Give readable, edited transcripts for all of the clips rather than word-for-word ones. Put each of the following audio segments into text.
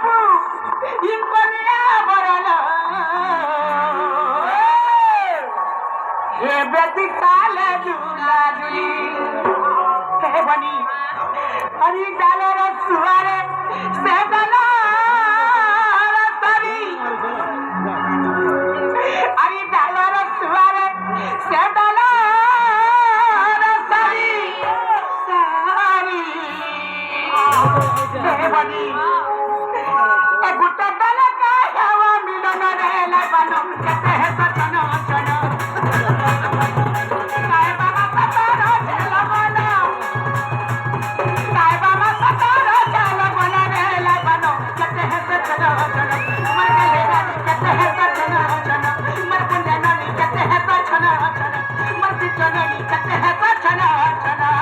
बापू इकोनिया बरला हे बेटी काले झूला झूली हे बनी हरी डाले रसुआरे से डाला रसरी हरी डाले रसुआरे से डाला रसरी सारी हे बनी ए गुट्टा डाले का हवा मिलन रे लाई बनो कहते हैं सचना चना काय बाबा पतारा चला बना काय बाबा पतारा चला बना रे लाई बनो कहते हैं सचना चना मर गए नानी कहते हैं सचना चना मर पुण्य नानी कहते हैं सचना चना मर बिचो नानी कहते हैं सचना चना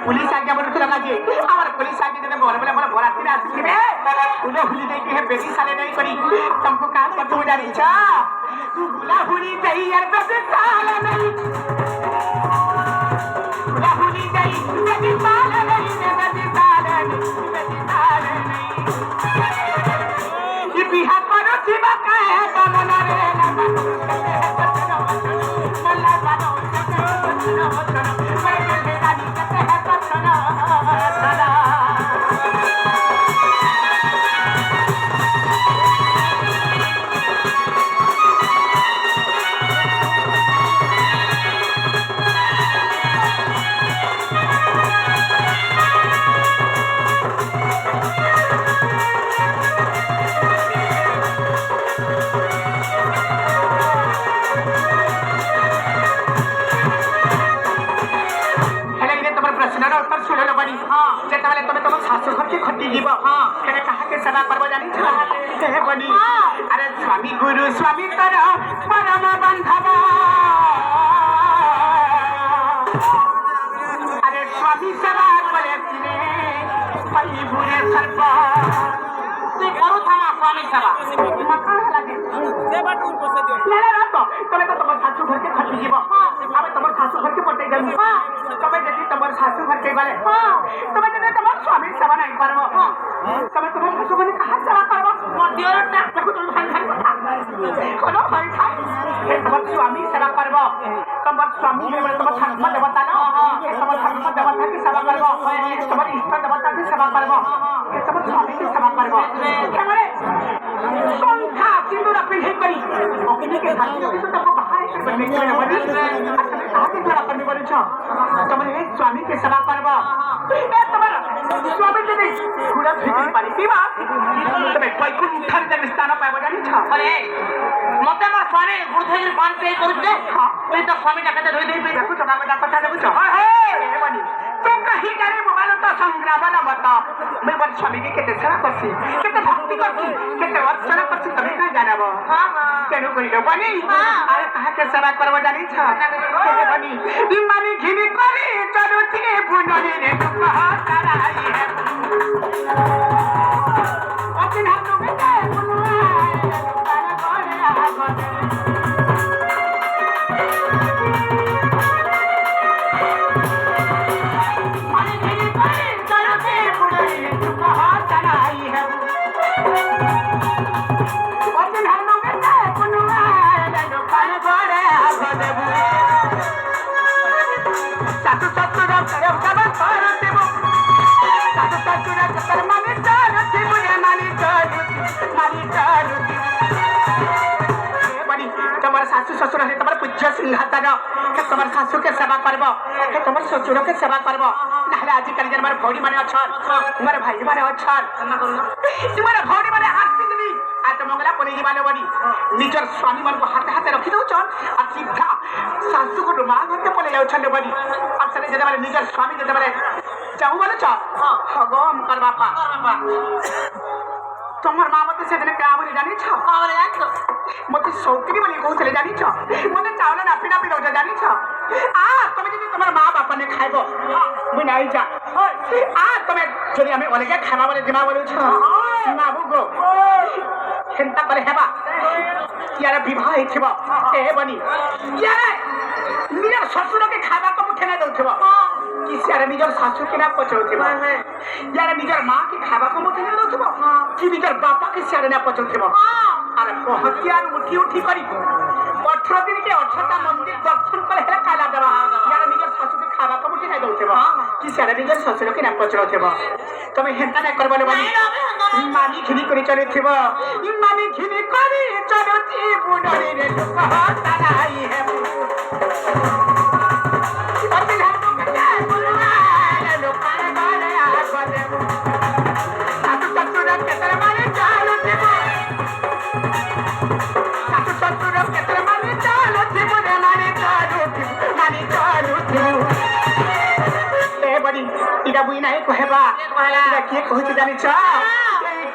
पुलिस आज्ञा बन लगे पुलिस आज्ञा जब घर बोले बराती आसवे तुझे हुली दे के बेटी साले नहीं करी तुमको काम कर तू जानी चा तू गुला हुली दई यार बेटी साले नहीं गुला हुली दई बेटी साले नहीं बेटी साले नहीं ये बिहार करो शिवा का है कमला रे ना बोलो बड़ी जेतबेले तमे तुम सासु घर के खटी जीव केने कहा के सेवा करबो जानी छ हे बड़ी अरे स्वामी गुरु स्वामी तर परम बंधव अरे स्वामी सेवा करे तिने पई बुरे सर्प तू करू थामा स्वामी सेवा मका लागे सेवा टूर बसे दियो ले रातो तमे तो तुम सासु घर के खटी जीव अबे तुम सासु घर के पटे गई तमे जदी तुम सासु घर के गले तमे जदी तुम स्वामी सेवा नहीं करबो तमे तुम सासु घर कहां सेवा करबो मोर दियोर ना देखो तुम भाई भाई কথা कोनो भाई भाई हे तुम स्वामी सेवा करबो तुम स्वामी में तुम धर्म देवता ना हे तुम धर्म देवता की सेवा करबो तुम इष्ट देवता की सेवा करबो हे तुम स्वामी की सेवा करबो केमरे संख्या सिंदूर पिंधे करी ओके के खाली तो तुम बाहर से बनने के लिए बनी कहा के सेवा करने वाली छ तुम स्वामी के सेवा करबो ए तुम्हारा स्वामी के नहीं पूरा फिक्र पानी की बात तुम्हें पैकुन उठार जन स्थान पाबो जानी छ अरे मते मोर स्वामी गुरुधर बान पे करू दे हां ओई तो स्वामी डाके रोई दे देखो जगह में डाका था देखो हे हे बनी तो कहीं करे मोबाइल तो संग्राम ना बता मैं बड़ स्वामी के केते सेवा करसी केते भक्ति करसी केते वर्चना करसी तमे का जानबो हां हां केनु कहिलो बनी अरे कहा के सेवा करबो जानी छ केते बनी मानी घिनी करी चलो ती बुननी रे कहा कराई है ओके हम लोग के बुनवा तारा गोरे आगो सासु ससुर है तुम्हारे पूज्य सिंहाता ना के तुम्हारे सासु के सेवा करबो के तुम्हारे ससुर के सेवा करबो नहले आज कल जन मारे भौडी माने अछन मारे भाई माने अछन तुम्हारे भौडी माने आस्तिक नी आज मंगला पनी जीवाले बनी निजर स्वामी मन को हाथ हाथ रखी दो छन आ सीधा सासु को मां घर के पले जाउ छन बनी अब सने जदे मारे निजर स्वामी जदे मारे जाऊ बोले छ हगम कर बापा तुम्हार मां मते से दिन का बोली जानी छ और यार मते सौकरी बोली को चले जानी छ मते चावल ना पीना पी दो जानी छ आ तमे जदी तुम्हार मां बाप ने खाइबो मु नाही जा आ तमे जदी हमें ओले खाना बोले दिमा बोले छ ना बुगो चिंता करे हेबा यार विवाह हिथिबो ए बनी यार निजर ससुर के खाना को मुठे ना दउथबो कि यार निजर सासु के ना पचौथबो यार निजर मां के खाना को मुठे ना दउथबो कि निजर बापा के यार ना पचौथबो अरे हथियार उठी उठी करी 18 दिन के 18टा मंदिर दर्शन करे हेला काला देवा यार निजर सासु के खाना को मुठे ना दउथबो कि यार निजर ससुर के ना पचौथबो तमे हेंता ना करबले बनी मानी घिनी करी चलेथिबो मानी घिनी करी चलती बुडरी रे कहा ताराई है इडा बुई नाही कहबा इडा के कहत जानि छ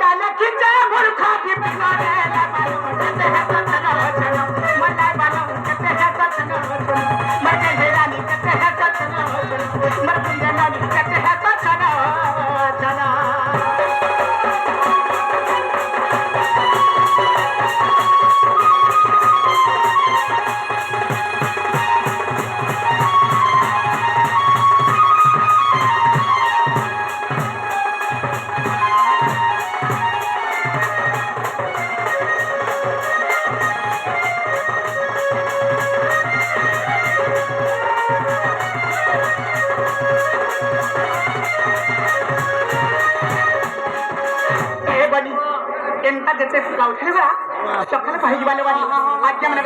काला खिचा मूर्खा भी बगरे ला बालो कते है सतन वचन मना बालो कते है सतन वचन मने हेरानी कते है सतन वचन मर पुंजनानी कते है सतन वचन जैसे उठे बड़ा सकाल पहली वाले वाली आज क्या मन